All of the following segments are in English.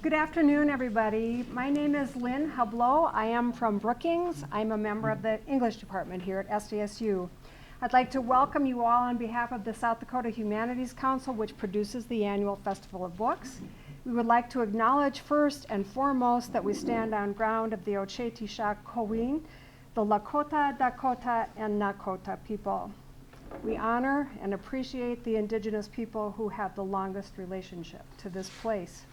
Good afternoon, everybody. My name is Lynn Hublow. I am from Brookings. I'm a member of the English department here at SDSU. I'd like to welcome you all on behalf of the South Dakota Humanities Council, which produces the annual Festival of Books. We would like to acknowledge first and foremost that we stand on ground of the Ochet-Tisha-Koween, the Lakota, Dakota, and Nakota people. We honor and appreciate the indigenous people who have the longest relationship to this place.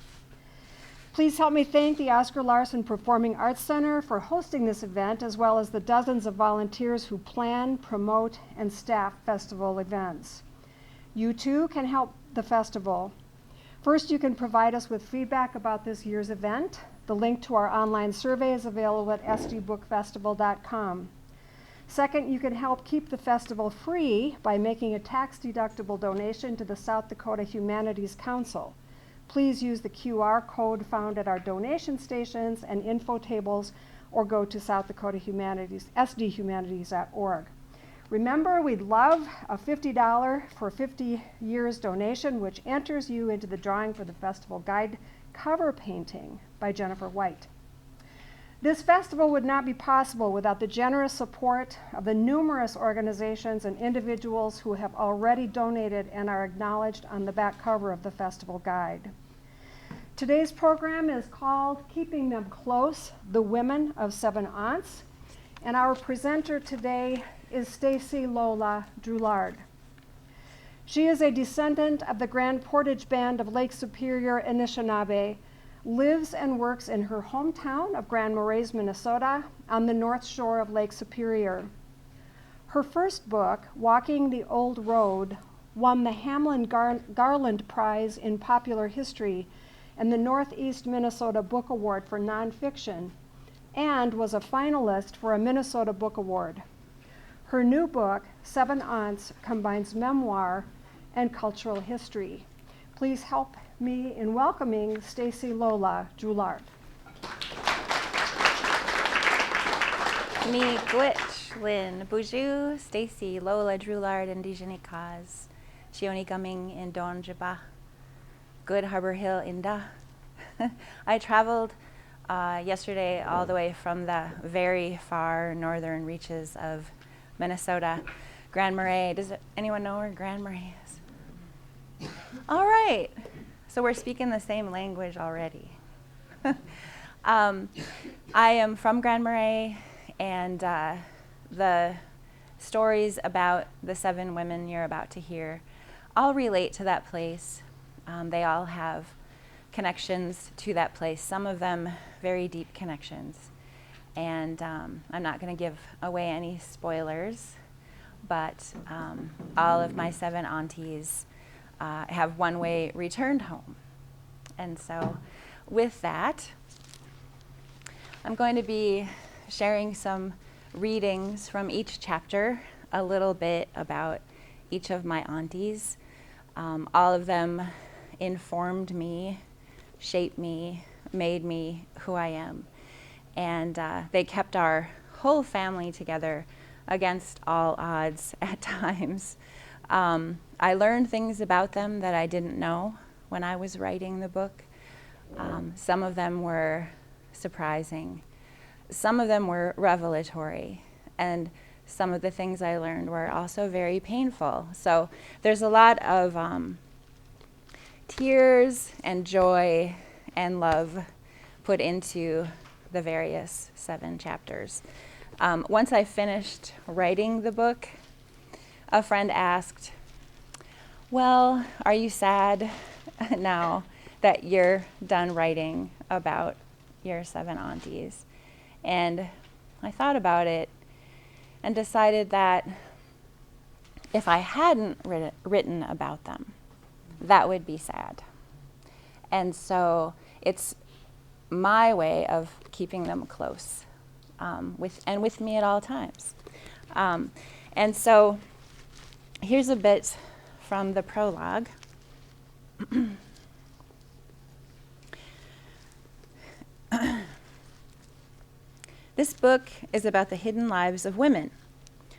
Please help me thank the Oscar Larson Performing Arts Center for hosting this event, as well as the dozens of volunteers who plan, promote, and staff festival events. You too can help the festival. First, you can provide us with feedback about this year's event. The link to our online survey is available at sdbookfestival.com. Second, you can help keep the festival free by making a tax-deductible donation to the South Dakota Humanities Council. Please use the QR code found at our donation stations and info tables, or go to South Dakota Humanities, sdhumanities.org. Remember, we'd love a $50 for 50 years donation, which enters you into the drawing for the festival guide cover painting by Jennifer White. This festival would not be possible without the generous support of the numerous organizations and individuals who have already donated and are acknowledged on the back cover of the festival guide. Today's program is called Keeping Them Close, The Women of Seven Aunts, and our presenter today is Staci Lola Drouillard. She is a descendant of the Grand Portage band of Lake Superior, Anishinaabe, lives and works in her hometown of Grand Marais, Minnesota, on the north shore of Lake Superior. Her first book, Walking the Old Road, won the Hamlin Garland Prize in Popular History and the Northeast Minnesota Book Award for nonfiction, and was a finalist for a Minnesota Book Award. Her new book, Seven Aunts, combines memoir and cultural history. Please help me in welcoming Staci Lola Drouillard. Mi glitch Lynn Buju, Staci Lola Drouillard, Indigene Kaz, Shioni Gumming in Don Jiba, Good Harbor Hill Inda. I traveled yesterday all the way from the very far northern reaches of Minnesota, Grand Marais. Does anyone know where Grand Marais is? All right. So we're speaking the same language already. I am from Grand Marais, and the stories about the seven women you're about to hear all relate to that place. They all have connections to that place, some of them very deep connections. And I'm not going to give away any spoilers, but all of my seven aunties have one-way returned home. And so with that, I'm going to be sharing some readings from each chapter, a little bit about each of my aunties. All of them informed me, shaped me, made me who I am. And they kept our whole family together against all odds at times. I learned things about them that I didn't know when I was writing the book. Some of them were surprising. Some of them were revelatory. And some of the things I learned were also very painful. So there's a lot of tears and joy and love put into the various 7 chapters. Once I finished writing the book, a friend asked, "Well, are you sad now that you're done writing about your 7 aunties?" And I thought about it and decided that if I hadn't written about them, that would be sad. And so it's my way of keeping them close with me at all times. And so here's a bit from the prologue. This book is about the hidden lives of women,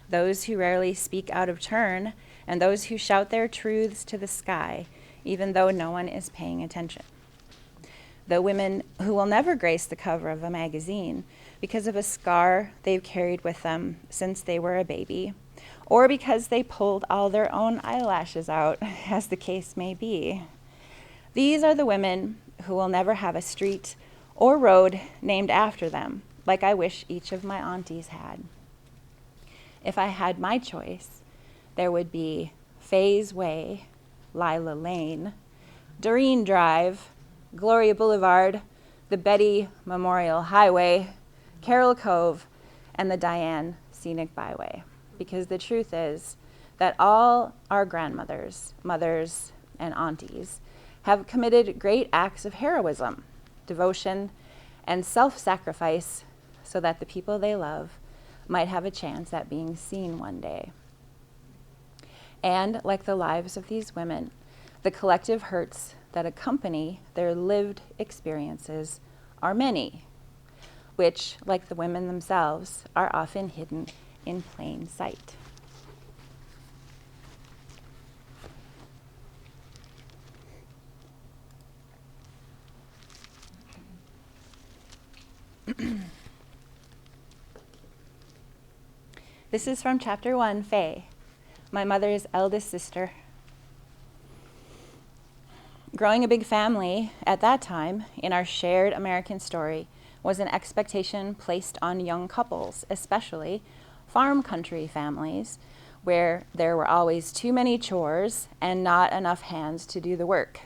those who rarely speak out of turn, and those who shout their truths to the sky, even though no one is paying attention. the women who will never grace the cover of a magazine because of a scar they've carried with them since they were a baby, or because they pulled all their own eyelashes out, as the case may be. These are the women who will never have a street or road named after them, like I wish each of my aunties had. If I had my choice, there would be Faye's Way, Lila Lane, Doreen Drive, Gloria Boulevard, the Betty Memorial Highway, Carroll Cove, and the Diane Scenic Byway. Because the truth is that all our grandmothers, mothers, and aunties have committed great acts of heroism, devotion, and self-sacrifice so that the people they love might have a chance at being seen one day. And like the lives of these women, the collective hurts that accompany their lived experiences are many, which, like the women themselves, are often hidden in plain sight. This is from chapter 1, Faye, my mother's eldest sister. Growing a big family at that time in our shared American story was an expectation placed on young couples, especially farm country families, where there were always too many chores and not enough hands to do the work.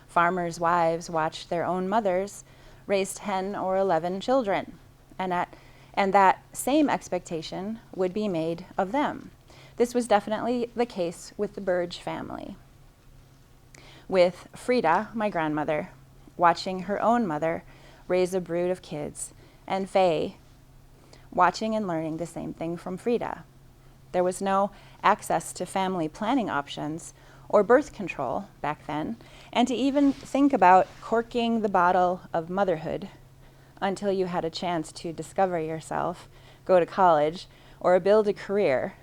Farmers' wives watched their own mothers raise 10 or 11 children, and that same expectation would be made of them. This was definitely the case with the Burge family, with Frida, my grandmother, watching her own mother raise a brood of kids, and Faye watching and learning the same thing from Frida. There was no access to family planning options or birth control back then, and to even think about corking the bottle of motherhood until you had a chance to discover yourself, go to college, or build a career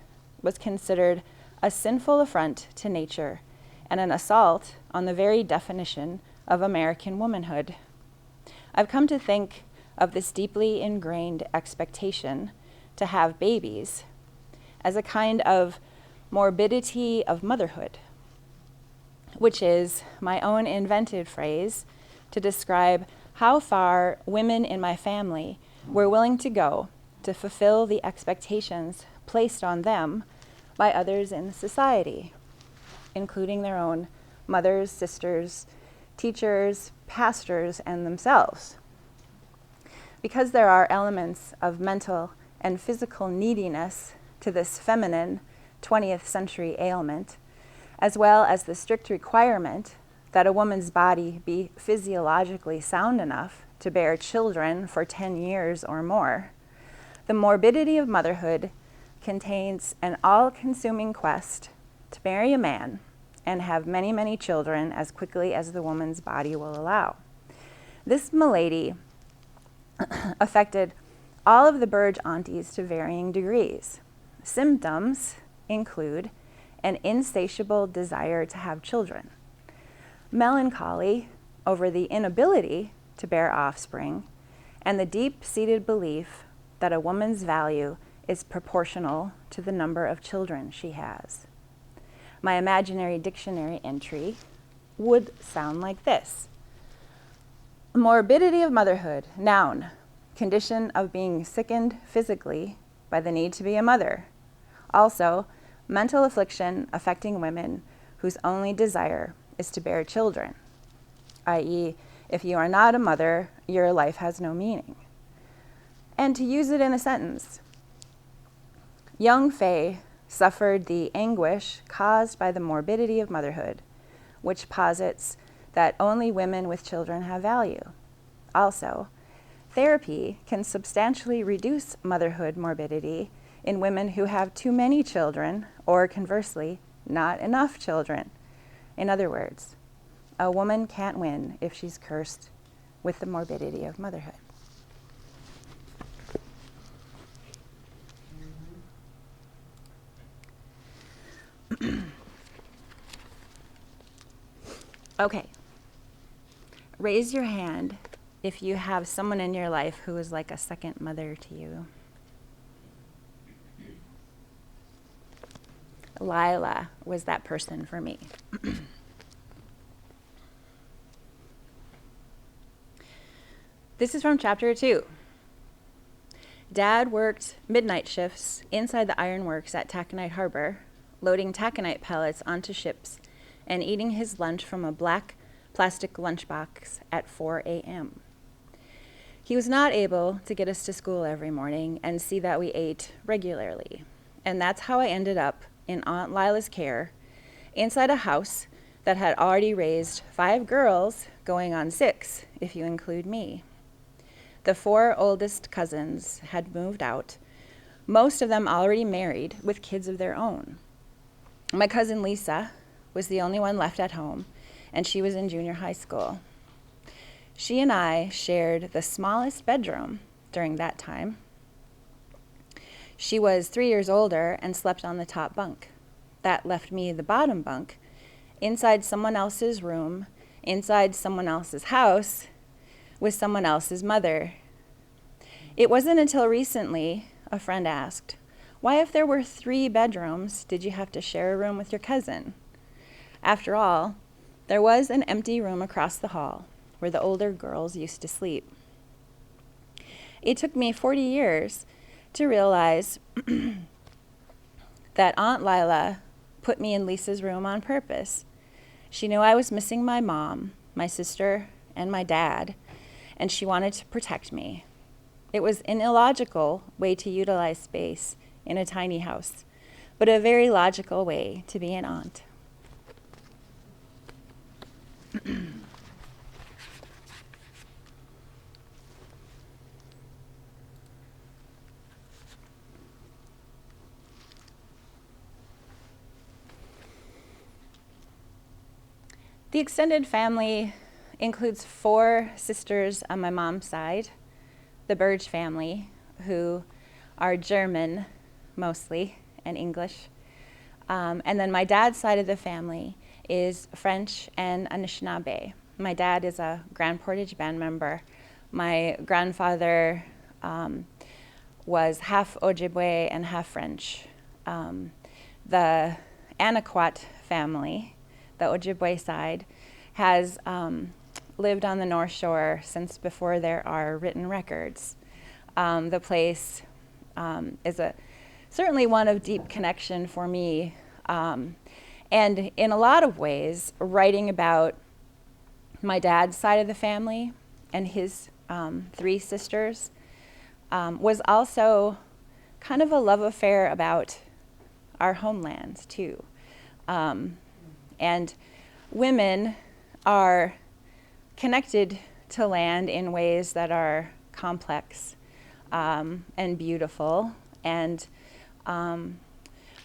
was considered a sinful affront to nature and an assault on the very definition of American womanhood. I've come to think of this deeply ingrained expectation to have babies as a kind of morbidity of motherhood, which is my own invented phrase to describe how far women in my family were willing to go to fulfill the expectations placed on them by others in society, including their own mothers, sisters, teachers, pastors, and themselves. Because there are elements of mental and physical neediness to this feminine 20th century ailment, as well as the strict requirement that a woman's body be physiologically sound enough to bear children for 10 years or more, the morbidity of motherhood contains an all-consuming quest to marry a man and have many, many children as quickly as the woman's body will allow. This malady affected all of the Burge aunties to varying degrees. Symptoms include an insatiable desire to have children, melancholy over the inability to bear offspring, and the deep-seated belief that a woman's value is proportional to the number of children she has. My imaginary dictionary entry would sound like this. Morbidity of motherhood, noun, condition of being sickened physically by the need to be a mother. Also, mental affliction affecting women whose only desire is to bear children, i.e., if you are not a mother, your life has no meaning. And to use it in a sentence, young Faye suffered the anguish caused by the morbidity of motherhood, which posits that only women with children have value. Also, therapy can substantially reduce motherhood morbidity in women who have too many children, or conversely, not enough children. In other words, a woman can't win if she's cursed with the morbidity of motherhood. Okay, raise your hand if you have someone in your life who is like a second mother to you. Lila was that person for me. This is from chapter 2. Dad worked midnight shifts inside the ironworks at Taconite Harbor, loading taconite pellets onto ships and eating his lunch from a black plastic lunchbox at 4 a.m. He was not able to get us to school every morning and see that we ate regularly. And that's how I ended up in Aunt Lila's care, inside a house that had already raised 5 girls, going on 6, if you include me. The 4 oldest cousins had moved out, most of them already married with kids of their own. My cousin Lisa was the only one left at home, and she was in junior high school. She and I shared the smallest bedroom during that time. She was 3 years older and slept on the top bunk. That left me the bottom bunk, inside someone else's room, inside someone else's house, with someone else's mother. It wasn't until recently a friend asked, "Why, if there were 3 bedrooms, did you have to share a room with your cousin?" After all, there was an empty room across the hall where the older girls used to sleep. It took me 40 years to realize that Aunt Lila put me in Lisa's room on purpose. She knew I was missing my mom, my sister, and my dad, and she wanted to protect me. It was an illogical way to utilize space in a tiny house, but a very logical way to be an aunt. The extended family includes 4 sisters on my mom's side, the Burge family, who are German mostly and English. And then my dad's side of the family is French and Anishinaabe. My dad is a Grand Portage band member. My grandfather was half Ojibwe and half French. The Anaquat family, the Ojibwe side, has lived on the North Shore since before there are written records. The place is certainly one of deep connection for me. And in a lot of ways, writing about my dad's side of the family and his 3 sisters was also kind of a love affair about our homeland, too. And women are connected to land in ways that are complex and beautiful, and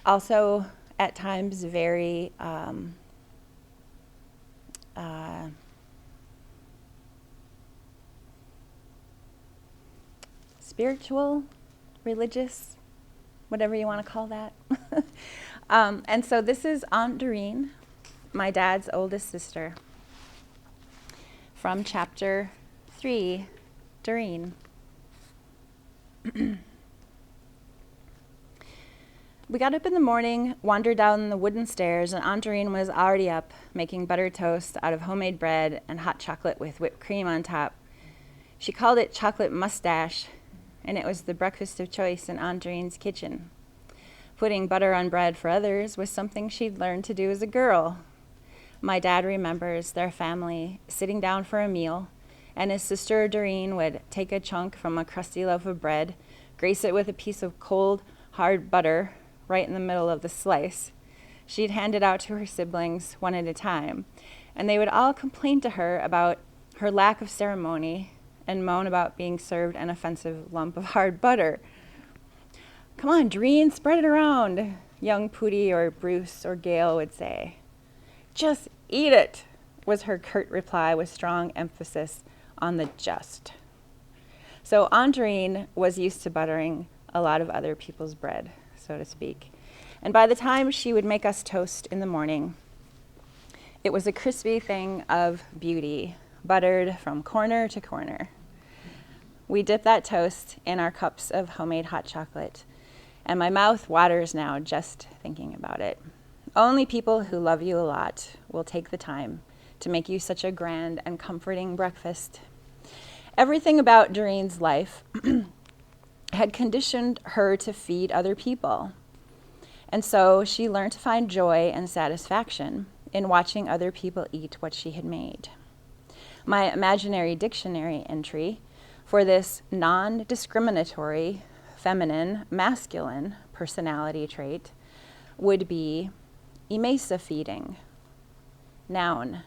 also at times very spiritual, religious, whatever you want to call that. And so this is Aunt Doreen, my dad's oldest sister, from chapter 3, Doreen. We got up in the morning, wandered down the wooden stairs, and Aunt Doreen was already up, making buttered toast out of homemade bread and hot chocolate with whipped cream on top. She called it chocolate mustache, and it was the breakfast of choice in Aunt Doreen's kitchen. Putting butter on bread for others was something she'd learned to do as a girl. My dad remembers their family sitting down for a meal, and his sister Doreen would take a chunk from a crusty loaf of bread, grace it with a piece of cold, hard butter right in the middle of the slice. She'd hand it out to her siblings one at a time, and they would all complain to her about her lack of ceremony and moan about being served an offensive lump of hard butter. "Come on, Doreen, spread it around," young Pootie or Bruce or Gail would say. "Just eat it," was her curt reply with strong emphasis on the just. So Aunt Doreen was used to buttering a lot of other people's bread, so to speak. And by the time she would make us toast in the morning, it was a crispy thing of beauty, buttered from corner to corner. We dip that toast in our cups of homemade hot chocolate, and my mouth waters now just thinking about it. Only people who love you a lot will take the time to make you such a grand and comforting breakfast. Everything about Doreen's life had conditioned her to feed other people. And so she learned to find joy and satisfaction in watching other people eat what she had made. My imaginary dictionary entry for this non-discriminatory, feminine, masculine personality trait would be emaciating. Noun.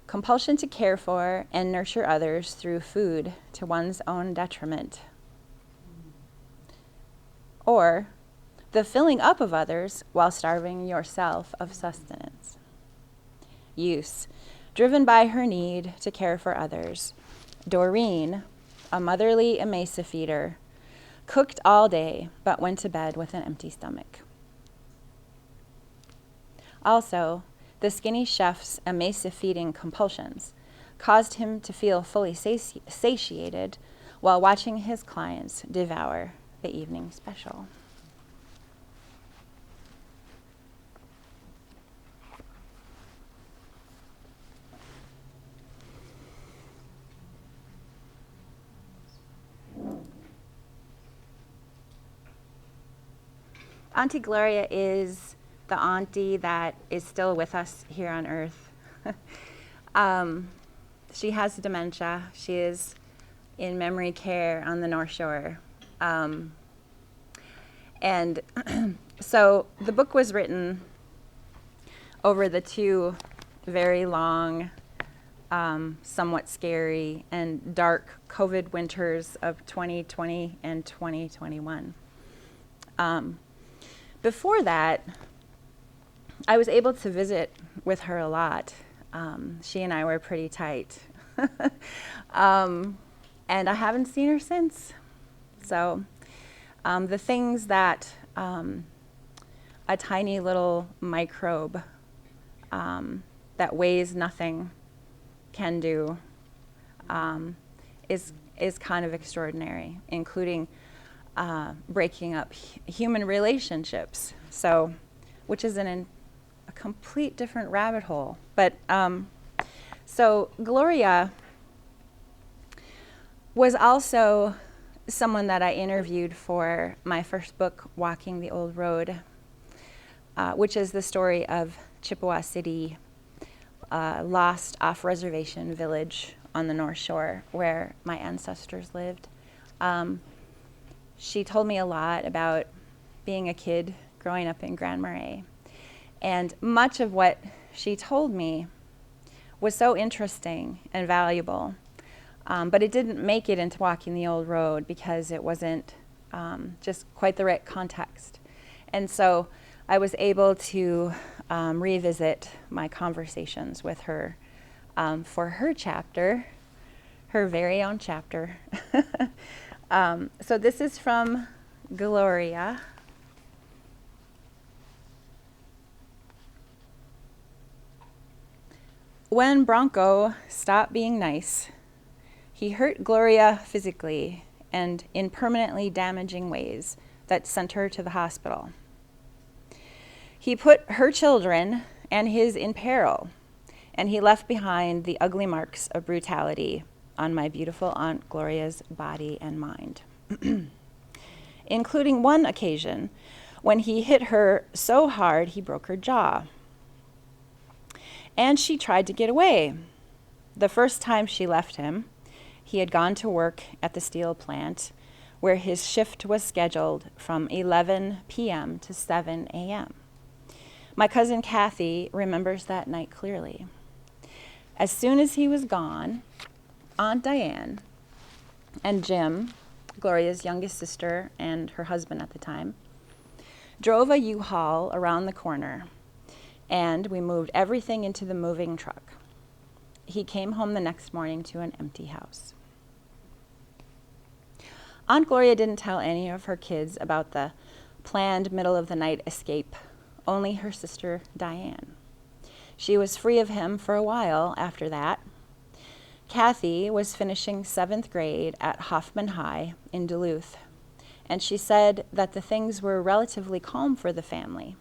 Compulsion to care for and nurture others through food to one's own detriment. Or the filling up of others while starving yourself of sustenance. Use. Driven by her need to care for others. Doreen, a motherly emaciator, cooked all day but went to bed with an empty stomach. Also, the skinny chef's emaciating compulsions caused him to feel fully satiated while watching his clients devour the evening special. Auntie Gloria is the auntie that is still with us here on earth. She has dementia. She is in memory care on the North Shore. And so the book was written over the two very long, somewhat scary and dark COVID winters of 2020 and 2021. Before that, I was able to visit with her a lot. She and I were pretty tight. And I haven't seen her since. So the things that a tiny little microbe that weighs nothing can do is kind of extraordinary, including breaking up human relationships. So, which is a complete different rabbit hole. But so Gloria was also someone that I interviewed for my first book, Walking the Old Road, which is the story of Chippewa City, lost off-reservation village on the North Shore where my ancestors lived. She told me a lot about being a kid growing up in Grand Marais. And much of what she told me was so interesting and valuable, but it didn't make it into Walking the Old Road because it wasn't just quite the right context. And so I was able to revisit my conversations with her for her chapter, her very own chapter. So this is from Gloria. When Bronco stopped being nice, he hurt Gloria physically and in permanently damaging ways that sent her to the hospital. He put her children and his in peril, and he left behind the ugly marks of brutality on my beautiful Aunt Gloria's body and mind, including one occasion when he hit her so hard he broke her jaw. And she tried to get away. The first time she left him, he had gone to work at the steel plant where his shift was scheduled from 11 p.m. to 7 a.m. My cousin Kathy remembers that night clearly. As soon as he was gone, Aunt Diane and Jim, Gloria's youngest sister and her husband at the time, drove a U-Haul around the corner, and we moved everything into the moving truck. He came home the next morning to an empty house. Aunt Gloria didn't tell any of her kids about the planned middle-of-the-night escape, only her sister Diane. She was free of him for a while after that, Kathy was finishing 7th grade at Hoffman High in Duluth, and she said that the things were relatively calm for the family.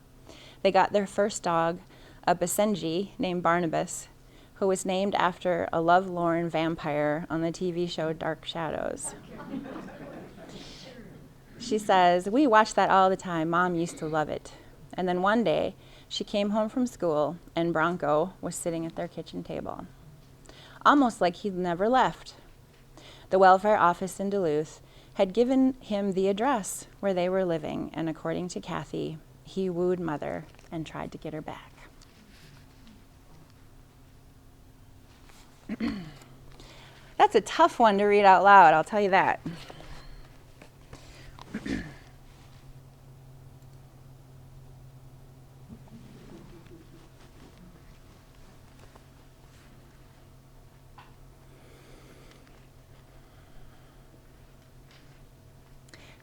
They got their first dog, a Basenji named Barnabas, who was named after a lovelorn vampire on the TV show Dark Shadows. She says, "We watched that all the time. Mom used to love it." And then one day, she came home from school, and Bronco was sitting at their kitchen table, almost like he'd never left. The welfare office in Duluth had given him the address where they were living, and according to Kathy, he wooed Mother and tried to get her back. That's a tough one to read out loud, I'll tell you that.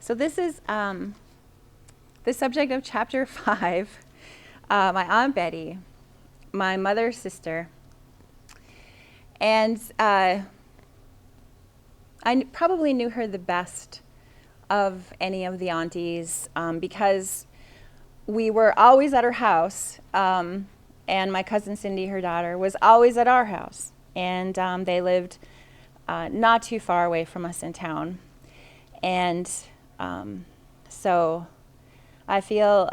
So this is the subject of chapter 5, my Aunt Betty, my mother's sister. And I probably knew her the best of any of the aunties because we were always at her house, and my cousin Cindy, her daughter, was always at our house. And they lived not too far away from us in town. And so I feel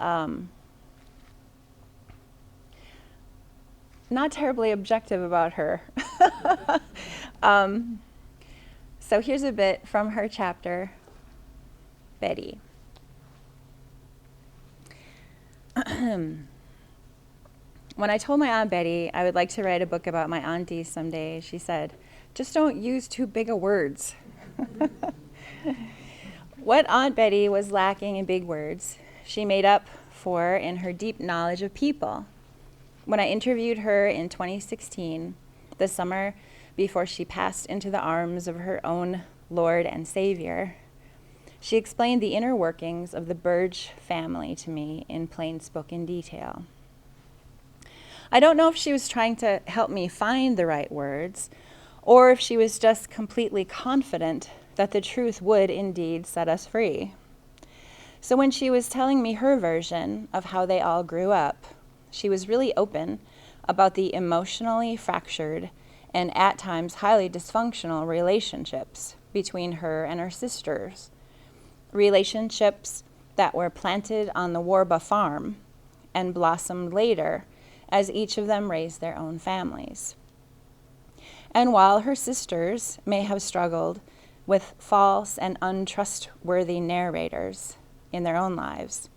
not terribly objective about her. So here's a bit from her chapter, Betty. When I told my Aunt Betty I would like to write a book about my aunties someday, she said, "Just don't use too big of words." What Aunt Betty was lacking in big words, she made up for in her deep knowledge of people. When I interviewed her in 2016, the summer before she passed into the arms of her own Lord and Savior, she explained the inner workings of the Burge family to me in plain spoken detail. I don't know if she was trying to help me find the right words, or if she was just completely confident that the truth would indeed set us free. So when she was telling me her version of how they all grew up, she was really open about the emotionally fractured and at times highly dysfunctional relationships between her and her sisters, relationships that were planted on the Warba farm and blossomed later as each of them raised their own families. And while her sisters may have struggled with false and untrustworthy narrators in their own lives,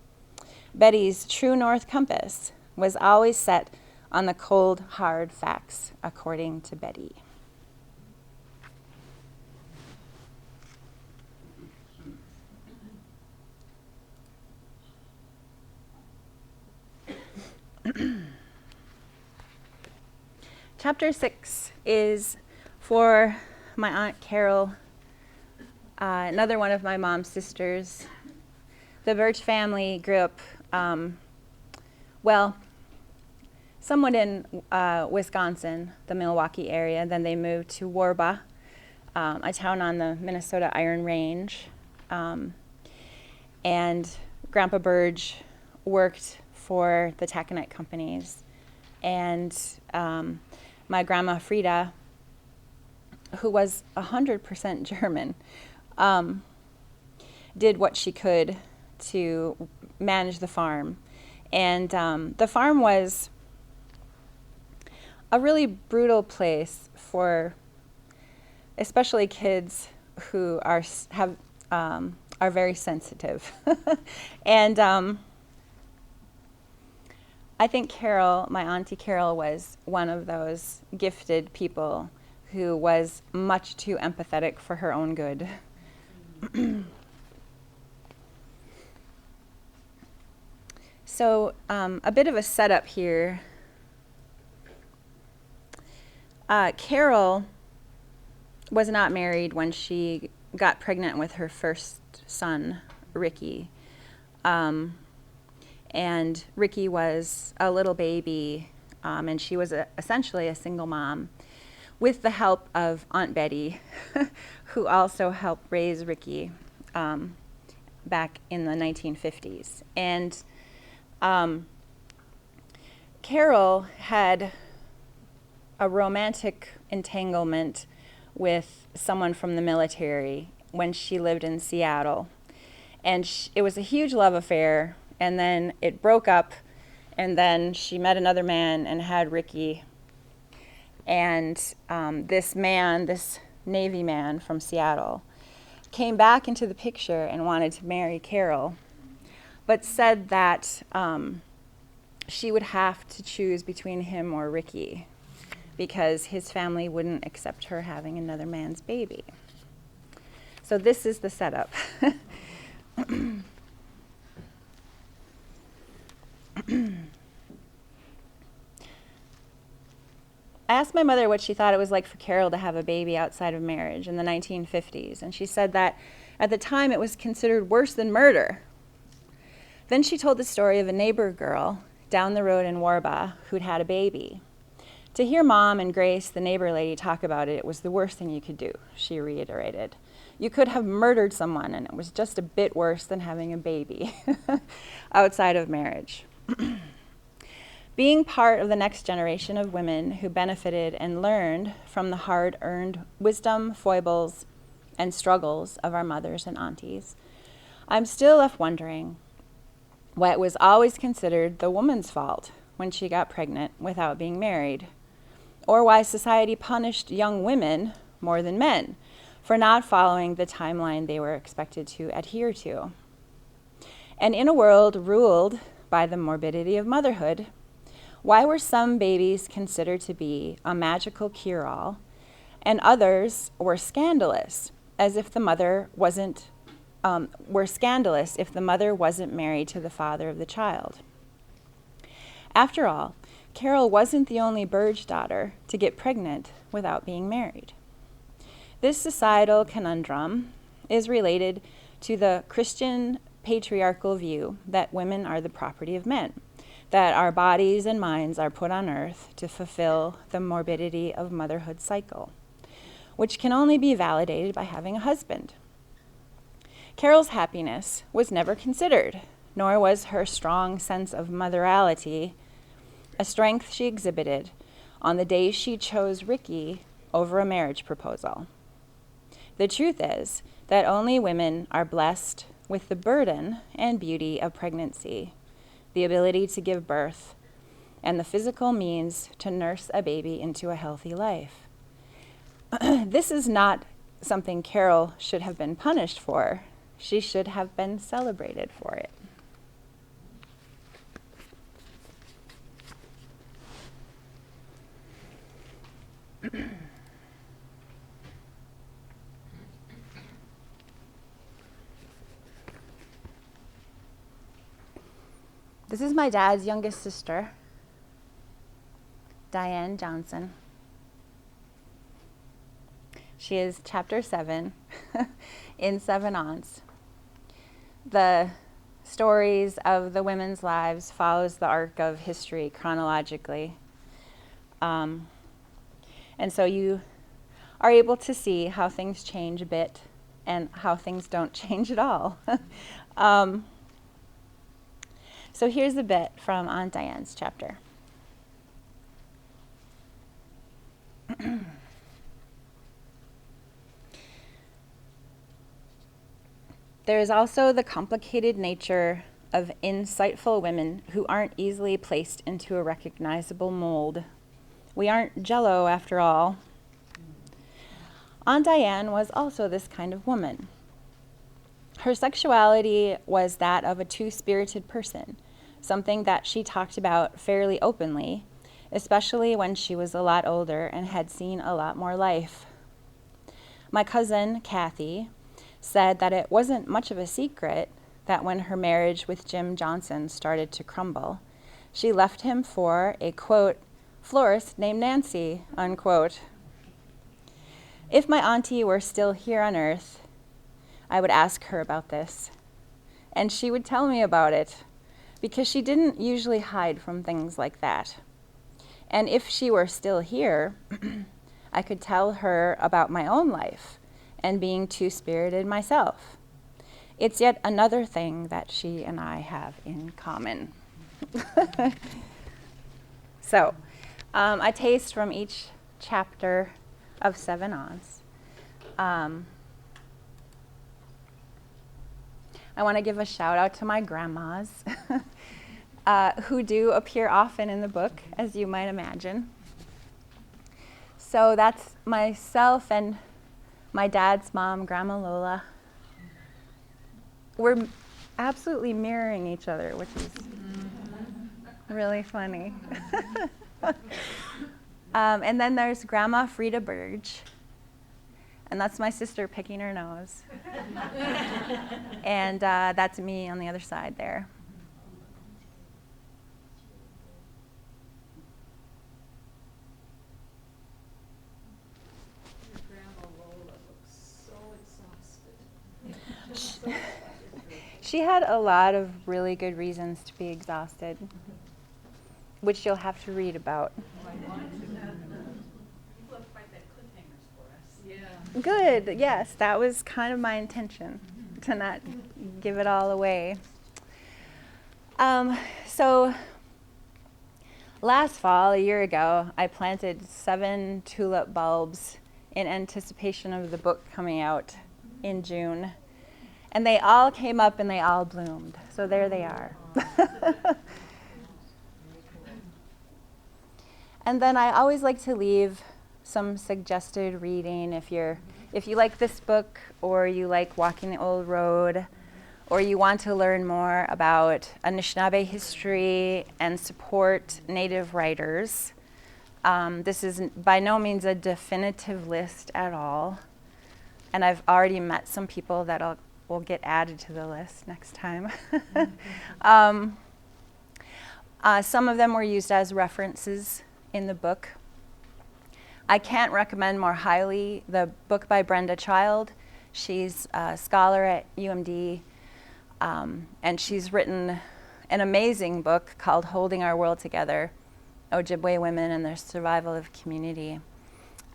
Betty's true north compass was always set on the cold, hard facts, according to Betty. Chapter 6 is for my Aunt Carol, another one of my mom's sisters. The Birch family grew up, somewhat in Wisconsin, the Milwaukee area. Then they moved to Warba, a town on the Minnesota Iron Range. And Grandpa Burge worked for the taconite companies. And my grandma Frida, who was 100% German, did what she could to manage the farm. And the farm was a really brutal place for especially kids who are very sensitive. And I think Carol, my Auntie Carol, was one of those gifted people who was much too empathetic for her own good. So a bit of a setup here. Carol was not married when she got pregnant with her first son, Ricky. And Ricky was a little baby, and she was essentially a single mom with the help of Aunt Betty, who also helped raise Ricky back in the 1950s. And Carol had a romantic entanglement with someone from the military when she lived in Seattle. And it was a huge love affair, and then it broke up, and then she met another man and had Ricky. And this man, this Navy man from Seattle, came back into the picture and wanted to marry Carol, but said that she would have to choose between him or Ricky because his family wouldn't accept her having another man's baby. So this is the setup. I asked my mother what she thought it was like for Carol to have a baby outside of marriage in the 1950s, and she said that at the time it was considered worse than murder. Then she told the story of a neighbor girl down the road in Warba who'd had a baby. To hear Mom and Grace, the neighbor lady, talk about it, it was the worst thing you could do, she reiterated. You could have murdered someone, and it was just a bit worse than having a baby outside of marriage. Being part of the next generation of women who benefited and learned from the hard-earned wisdom, foibles, and struggles of our mothers and aunties, I'm still left wondering why it was always considered the woman's fault when she got pregnant without being married, or why society punished young women more than men for not following the timeline they were expected to adhere to. And in a world ruled by the morbidity of motherhood, why were some babies considered to be a magical cure-all and others were scandalous, as if the mother wasn't married to the father of the child? After all, Carol wasn't the only Burge daughter to get pregnant without being married. This societal conundrum is related to the Christian patriarchal view that women are the property of men, that our bodies and minds are put on earth to fulfill the morbidity of motherhood cycle, which can only be validated by having a husband. Carol's happiness was never considered, nor was her strong sense of motherality a strength she exhibited on the day she chose Ricky over a marriage proposal. The truth is that only women are blessed with the burden and beauty of pregnancy, the ability to give birth, and the physical means to nurse a baby into a healthy life. This is not something Carol should have been punished for. She should have been celebrated for it. This is my dad's youngest sister, Diane Johnson. She is chapter 7 in 7 Aunts. The stories of the women's lives follows the arc of history chronologically. And so you are able to see how things change a bit and how things don't change at all. So here's a bit from Aunt Diane's chapter. There is also the complicated nature of insightful women who aren't easily placed into a recognizable mold. We aren't Jell-O after all. Aunt Diane was also this kind of woman. Her sexuality was that of a two-spirited person, something that she talked about fairly openly, especially when she was a lot older and had seen a lot more life. My cousin, Kathy, said that it wasn't much of a secret that when her marriage with Jim Johnson started to crumble, she left him for a, quote, florist named Nancy, unquote. If my auntie were still here on earth, I would ask her about this, and she would tell me about it, because she didn't usually hide from things like that. And if she were still here, I could tell her about my own life and being two-spirited myself. It's yet another thing that she and I have in common. So, I taste from each chapter of 7 Ons. I want to give a shout out to my grandmas who do appear often in the book, as you might imagine. So that's myself and my dad's mom, Grandma Lola. We're absolutely mirroring each other, which is really funny. And then there's Grandma Frida Burge, and that's my sister picking her nose. And that's me on the other side there. Your Grandma Lola looks so exhausted. She had a lot of really good reasons to be exhausted, which you'll have to read about. Yeah. Good, yes, that was kind of my intention, to not give it all away. So last fall, a year ago, I planted 7 tulip bulbs in anticipation of the book coming out in June. And they all came up and they all bloomed. So there they are. And then I always like to leave some suggested reading if you like this book, or you like Walking the Old Road, or you want to learn more about Anishinaabe history and support Native writers. This is by no means a definitive list at all. And I've already met some people that will get added to the list next time. Some of them were used as references in the book. I can't recommend more highly the book by Brenda Child. She's a scholar at UMD, and she's written an amazing book called Holding Our World Together, Ojibwe Women and Their Survival of Community.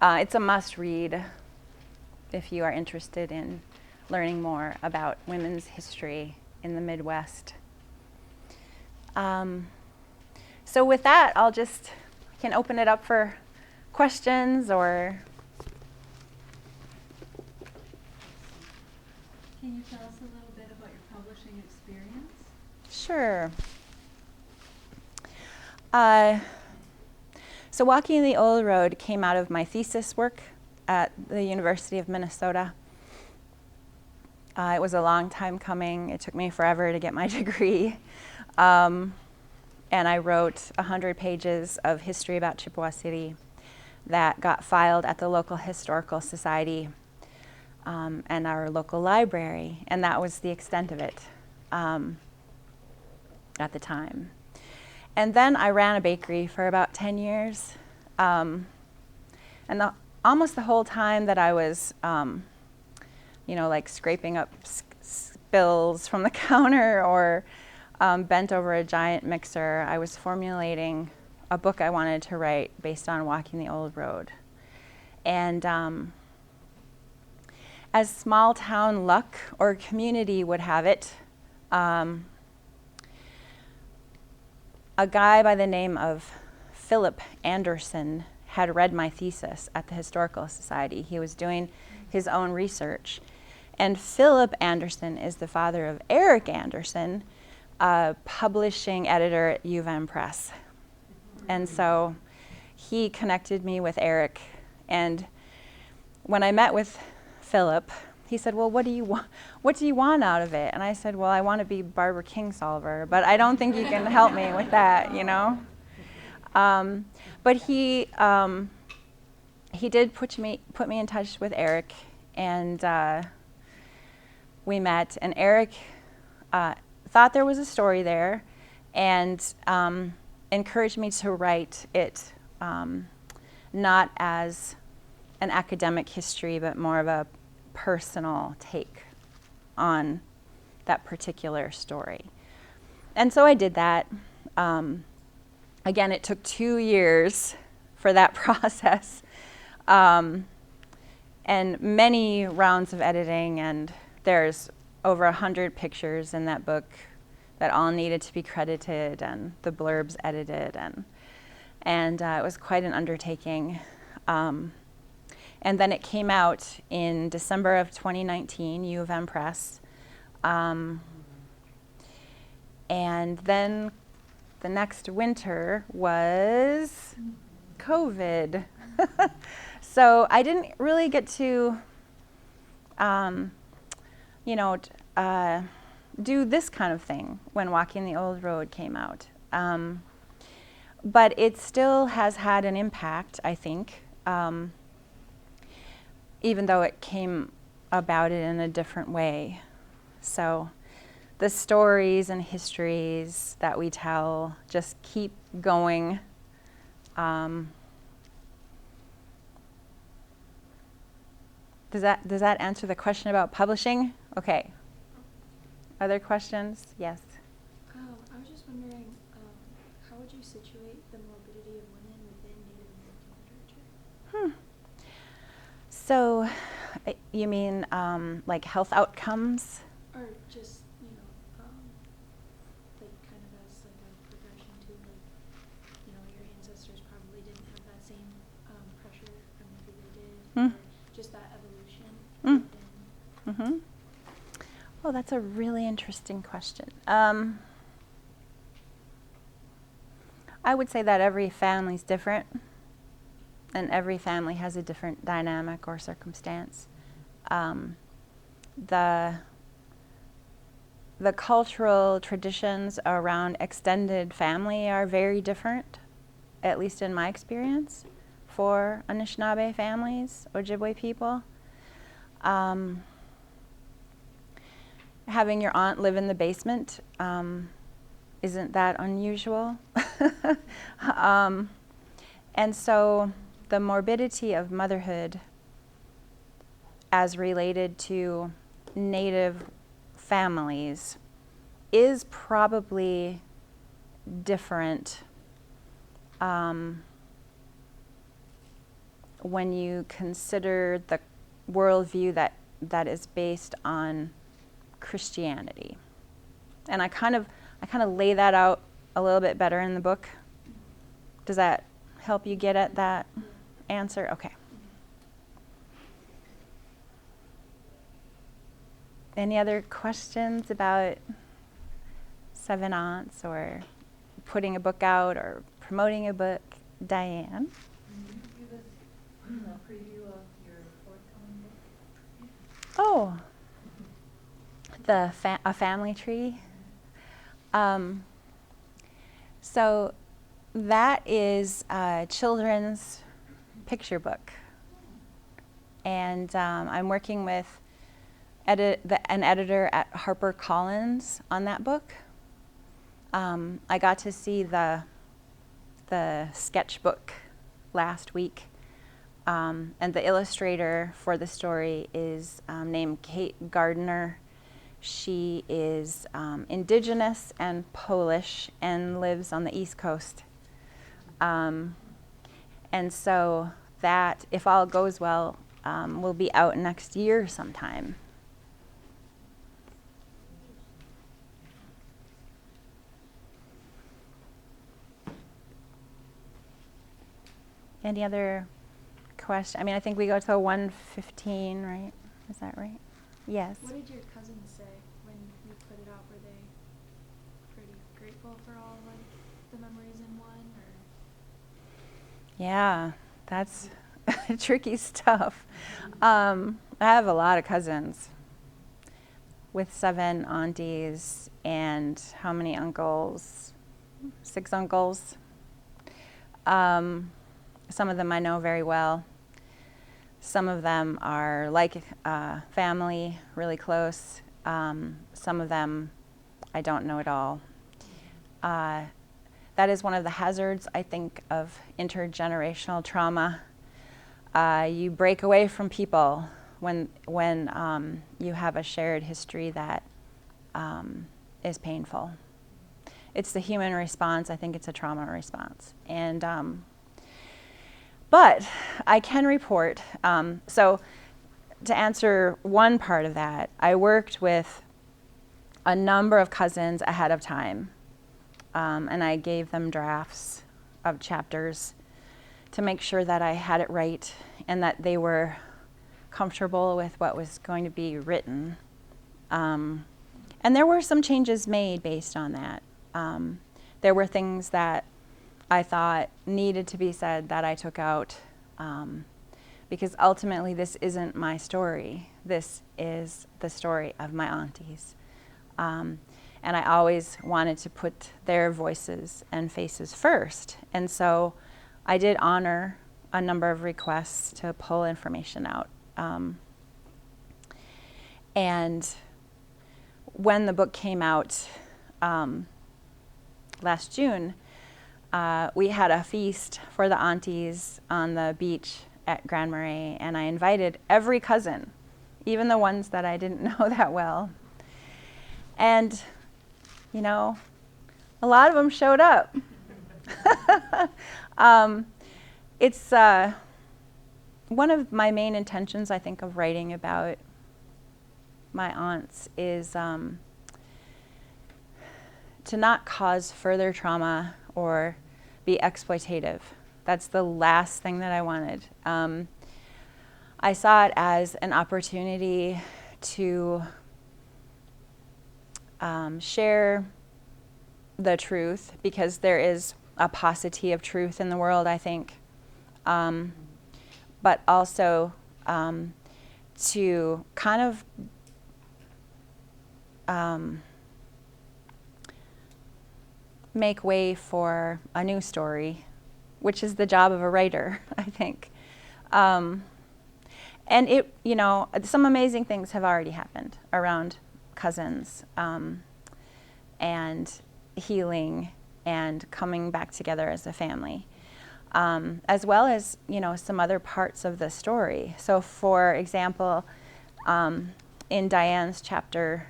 It's a must-read if you are interested in learning more about women's history in the Midwest. So with that, I can open it up for questions or... Can you tell us a little bit about your publishing experience? Sure. So Walking the Old Road came out of my thesis work at the University of Minnesota. It was a long time coming. It took me forever to get my degree. And I wrote 100 pages of history about Chippewa City that got filed at the local historical society and our local library. And that was the extent of it at the time. And then I ran a bakery for about 10 years. And almost the whole time that I was, like scraping up spills from the counter or bent over a giant mixer, I was formulating a book I wanted to write based on Walking the Old Road. And as small town luck or community would have it, a guy by the name of Philip Anderson had read my thesis at the Historical Society. He was doing his own research. And Philip Anderson is the father of Eric Anderson, a publishing editor at U of M Press. And so he connected me with Eric. And when I met with Philip, he said, well, what do you want out of it? And I said, well, I want to be Barbara Kingsolver, but I don't think you can help me with that, But he did put me in touch with Eric, and we met. And Eric thought there was a story there, and encouraged me to write it not as an academic history, but more of a personal take on that particular story. And so I did that. Again, it took 2 years for that process. And many rounds of editing, and there's over 100 pictures in that book that all needed to be credited and the blurbs edited, and it was quite an undertaking. And then it came out in December of 2019, U of M Press. And then the next winter was COVID. So I didn't really get to, do this kind of thing when Walking the Old Road came out. But it still has had an impact, I think, even though it came about it in a different way. So the stories and histories that we tell just keep going. Does that answer the question about publishing? Okay. Other questions? Yes. I was just wondering, how would you situate the morbidity of women within Native American literature? So, you mean like health outcomes? Or just, like kind of as like a progression to like, your ancestors probably didn't have that same pressure, or maybe they did, or just that evolution within. Mm-hmm. Oh, that's a really interesting question. I would say that every family's different, and every family has a different dynamic or circumstance. The cultural traditions around extended family are very different, at least in my experience, for Anishinaabe families, Ojibwe people. Having your aunt live in the basement isn't that unusual. And so the morbidity of motherhood as related to Native families is probably different when you consider the worldview that is based on Christianity. And I kind of lay that out a little bit better in the book. Does that help you get at that answer? Okay. Any other questions about Seven Aunts or putting a book out or promoting a book? Diane? Can you give us a preview of your forthcoming book? Oh, a family tree. So that is a children's picture book, and I'm working with an editor at HarperCollins on that book. I got to see the sketchbook last week, and the illustrator for the story is named Kate Gardner. She is indigenous and Polish and lives on the East Coast. And so that, if all goes well, will be out next year sometime. Any other question? I mean, I think we go till 1:15, right? Is that right? Yes. What did your cousins say when you put it out? Were they pretty grateful for all like the memories in one, or? Yeah, that's tricky stuff. I have a lot of cousins with 7 aunties and how many uncles? 6 uncles. Some of them I know very well. Some of them are like family, really close. Some of them I don't know at all. That is one of the hazards, I think, of intergenerational trauma. You break away from people when you have a shared history that is painful. It's the human response. I think it's a trauma response. And But I can report, so to answer one part of that, I worked with a number of cousins ahead of time, and I gave them drafts of chapters to make sure that I had it right and that they were comfortable with what was going to be written. And there were some changes made based on that. There were things that I thought needed to be said that I took out, because ultimately this isn't my story. This is the story of my aunties. And I always wanted to put their voices and faces first. And so I did honor a number of requests to pull information out. And when the book came out last June, we had a feast for the aunties on the beach at Grand Marais, and I invited every cousin, even the ones that I didn't know that well. And, you know, a lot of them showed up. It's one of my main intentions, I think, of writing about my aunts is to not cause further trauma or be exploitative. That's the last thing that I wanted. I saw it as an opportunity to share the truth, because there is a paucity of truth in the world, I think. But also to kind of make way for a new story, which is the job of a writer, I think. And it, you know, some amazing things have already happened around cousins, and healing and coming back together as a family, as well as, you know, some other parts of the story. So for example, in Diane's chapter,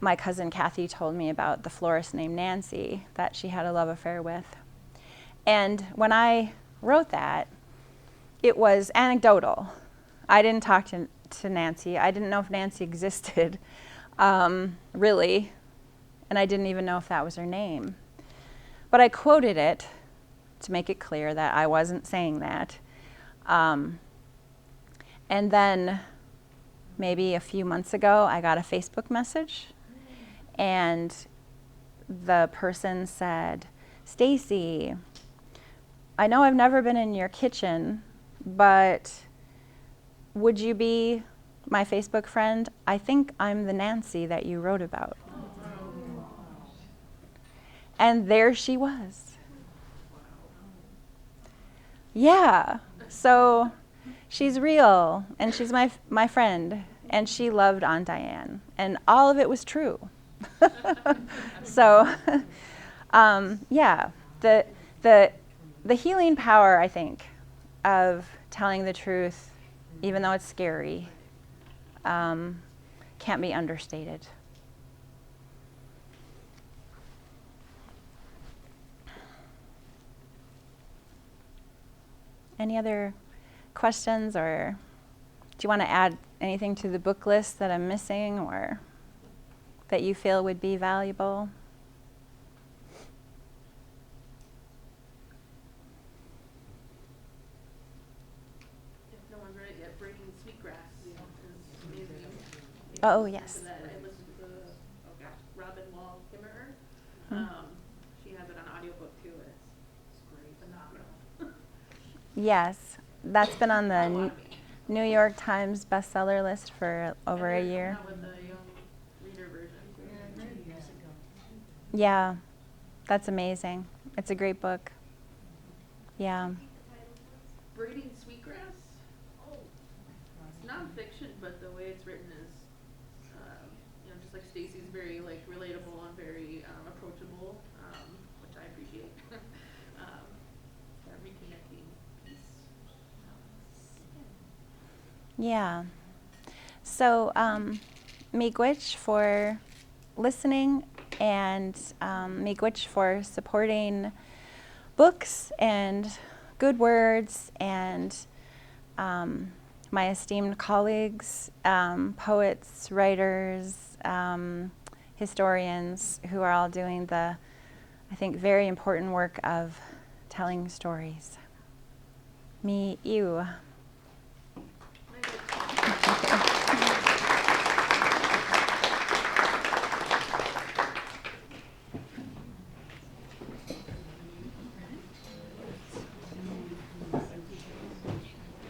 my cousin Kathy told me about the florist named Nancy that she had a love affair with. And when I wrote that, it was anecdotal. I didn't talk to Nancy. I didn't know if Nancy existed, really, and I didn't even know if that was her name. But I quoted it to make it clear that I wasn't saying that. And then maybe a few months ago, I got a Facebook message, and the person said, "Staci, I know I've never been in your kitchen, but would you be my Facebook friend? I think I'm the Nancy that you wrote about." And there she was. Yeah, so she's real, and she's my friend, and she loved Aunt Diane, and all of it was true. So, yeah, the healing power, I think, of telling the truth, even though it's scary, can't be understated. Any other questions, or do you want to add anything to the book list that I'm missing or that you feel would be valuable? If no one's read it yet, Braiding Sweetgrass is amazing. Oh, yes. I listened to the Robin Wall Kimmerer. She has it on audiobook too. It's great, phenomenal. Yes, that's been on the New York Times bestseller list for over a year. Now with the young reader version. 2 years ago. Yeah, that's amazing. It's a great book. Yeah. Braiding Sweetgrass. It's nonfiction, but the way it's written is, you know, just like Staci's, very like relatable and very approachable, which I appreciate. That reconnecting piece. Yeah. So, miigwech for listening, and miigwech for supporting books and good words, and my esteemed colleagues, poets, writers, historians, who are all doing the, I think, very important work of telling stories. Me, you.